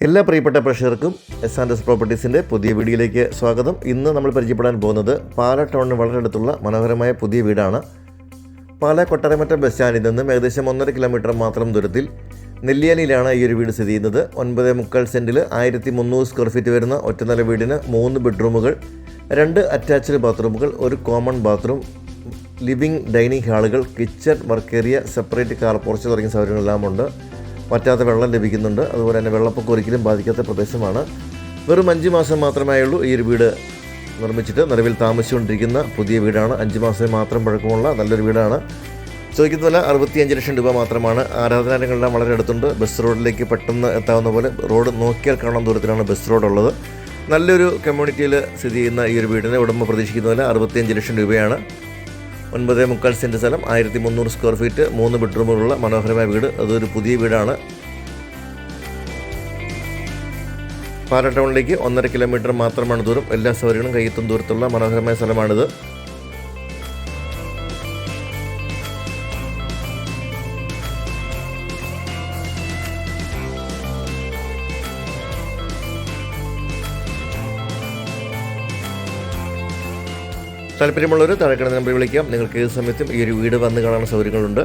എല്ലാ പ്രിയപ്പെട്ട പ്രേക്ഷകർക്കും എസ് പ്രോപ്പർട്ടീസിൻ്റെ പുതിയ വീഡിയോയിലേക്ക് സ്വാഗതം. ഇന്ന് നമ്മൾ പരിചയപ്പെടാൻ പോകുന്നത് പാലാ ടൗണിന് വളരെ അടുത്തുള്ള മനോഹരമായ പുതിയ വീടാണ്. പാലാ കൊട്ടാരമറ്റം ബസ് സ്റ്റാൻഡിൽ നിന്നും ഏകദേശം 1.5 കിലോമീറ്റർ മാത്രം ദൂരത്തിൽ നെല്ലിയാലിയിലാണ് ഈ ഒരു വീട് സ്ഥിതി ചെയ്യുന്നത്. 9.25 സെൻറ്റിൽ 1300 സ്ക്വയർ ഫീറ്റ് വരുന്ന ഒറ്റനില വീടിന് 3 ബെഡ്റൂമുകൾ, 2 അറ്റാച്ച്ഡ് ബാത്റൂമുകൾ, ഒരു കോമൺ ബാത്റൂം, ലിവിംഗ്, ഡൈനിങ് ഹാളുകൾ, kitchen, work area, separate car porch തുടങ്ങിയ സൗകര്യങ്ങളെല്ലാം ഉണ്ട്. പറ്റാത്ത വെള്ളം ലഭിക്കുന്നുണ്ട്. അതുപോലെ തന്നെ വെള്ളപ്പൊക്കം ഒരിക്കലും ബാധിക്കാത്ത പ്രദേശമാണ്. വെറും 5 മാസം മാത്രമേ ഉള്ളൂ ഈ ഒരു വീട് നിർമ്മിച്ചിട്ട് നിലവിൽ താമസിച്ചുകൊണ്ടിരിക്കുന്ന പുതിയ വീടാണ്. 5 മാസം മാത്രം പഴക്കമുള്ള നല്ലൊരു വീടാണ്. ചോദിക്കുന്ന വില 65 ലക്ഷം രൂപ മാത്രമാണ്. ആരാധനാലയങ്ങളെല്ലാം വളരെ അടുത്തുണ്ട്. ബസ് റോഡിലേക്ക് പെട്ടെന്ന് എത്താവുന്ന പോലെ റോഡ് നോക്കിയാൽ കാണാൻ ദൂരത്തിലാണ് ബസ് റോഡ് ഉള്ളത്. നല്ലൊരു കമ്മ്യൂണിറ്റിയിൽ സ്ഥിതി ചെയ്യുന്ന ഈ ഒരു വീടിന് ഉടമ പ്രതീക്ഷിക്കുന്ന വില 65 ലക്ഷം രൂപയാണ്. 9.25 സെൻറ്റ് സ്ഥലം, 1300 സ്ക്വയർ ഫീറ്റ്, 3 ബെഡ്റൂമുകളുള്ള മനോഹരമായ വീട്. അതൊരു പുതിയ വീടാണ്. പാലാ ടൗണിലേക്ക് 1.5 കിലോമീറ്റർ മാത്രമാണ് ദൂരം. എല്ലാ സൗകര്യങ്ങളും കയ്യെത്തും ദൂരത്തുള്ള മനോഹരമായ സ്ഥലമാണിത്. താല്പര്യമുള്ളവർ താഴെ കിടന്ന നമ്പറിൽ വിളിക്കാം. നിങ്ങൾക്ക് ഏത് സമയത്തും ഈ ഒരു വീട് വന്ന് കാണാനുള്ള സൗകര്യങ്ങളുണ്ട്.